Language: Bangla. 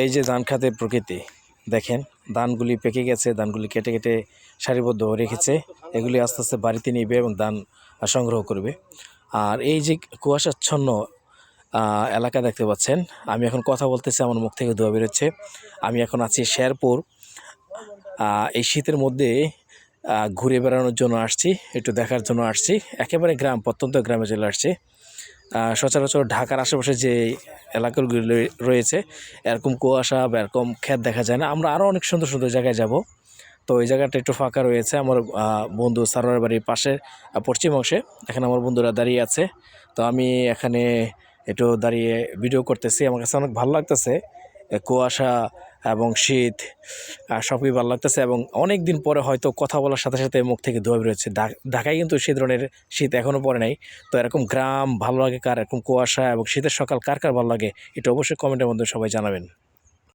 এই যে ধান খাতের প্রকৃতি দেখেন, ধানগুলি পেকে গেছে, ধানগুলি কেটে কেটে সারিবদ্ধ রেখেছে। এগুলি আস্তে আস্তে বাড়িতে নিবে এবং ধান সংগ্রহ করবে। আর এই যে কুয়াশাচ্ছন্ন এলাকা দেখতে পাচ্ছেন, আমি এখন কথা বলতেছি, আমার মুখ থেকে ধোঁয়া বেরোচ্ছে। আমি এখন আছি শেরপুর। এই শীতের মধ্যে ঘুরে বেড়ানোর জন্য আসছি, একটু দেখার জন্য আসছি। একেবারে গ্রাম, প্রত্যন্ত গ্রামে চলে আসছি। সচরাচর ঢাকার আশেপাশে যে এলাকাগুলি রয়েছে এরকম কুয়াশা বা এরকম ক্ষেত দেখা যায় না। আমরা আরও অনেক সুন্দর সুন্দর জায়গায় যাব। তো এই জায়গাটা একটু ফাঁকা রয়েছে। আমার বন্ধু সারোয়ার বাড়ির পাশে পশ্চিম অংশে এখানে আমার বন্ধুরা দাঁড়িয়ে আছে। তো আমি এখানে একটু দাঁড়িয়ে ভিডিও করতেছি। আমার কাছে অনেক ভালো লাগতেছে, কুয়াশা এবং শীত সবই ভালো লাগতেছে। এবং অনেক দিন পরে হয়তো কথা বলার সাথে সাথে মুখ থেকে ধোঁয়া বেরোচ্ছে। ঢাকায় কিন্তু সেই ধরনের শীত এখনও পড়ে নাই। তো এরকম গ্রাম ভালো লাগে কার, এরকম কুয়াশা এবং শীতের সকাল কার কার ভালো লাগে, এটা অবশ্যই কমেন্টের মধ্যে সবাই জানাবেন।